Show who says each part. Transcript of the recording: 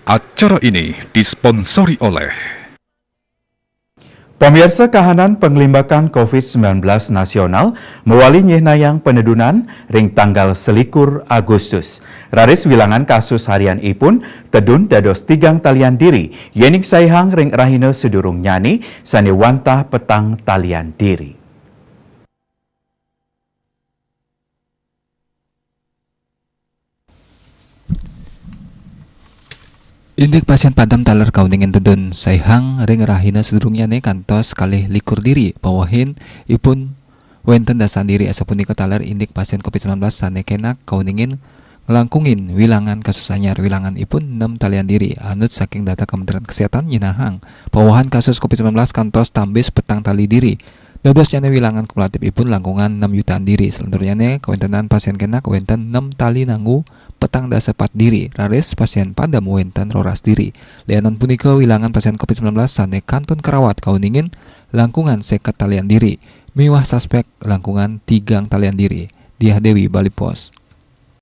Speaker 1: Acara ini disponsori oleh
Speaker 2: Pemirsa kahanan penglimbakan COVID-19 nasional mewali nyehnayang penedunan ring tanggal selikur Agustus. Raris wilangan kasus harian ipun tedun dados tigang talian diri yening saihang ring rahina sedurung nyani sane wantah petang talian diri.
Speaker 3: Indik pasien padam taler kauningen tedun saihang ring rahina sedurungnya kantos kalih likur diri bawahin ipun wenten dasan diri asa punika taler indik pasien COVID-19 sane kenak kauningen ngelangkungin wilangan kasus anyar wilangan ipun 6 talian diri anut saking data Kementerian Kesehatan nyinahang bawahan kasus COVID-19 kantos tambis petang tali diri. Dadosnya wilangan kumulatif ipun langkungan 6 jutaan diri. Selanjutnya kawentenan pasien kenak wenten 6 tali nanggu petang dasepat diri. Raris pasien padam wenten roras diri. Lianan punika wilangan pasien COVID-19 sane kantun kerawat kauningin langkungan seket talian diri. Miwah suspek langkungan 3 talian diri. Diah Dewi, Bali Pos.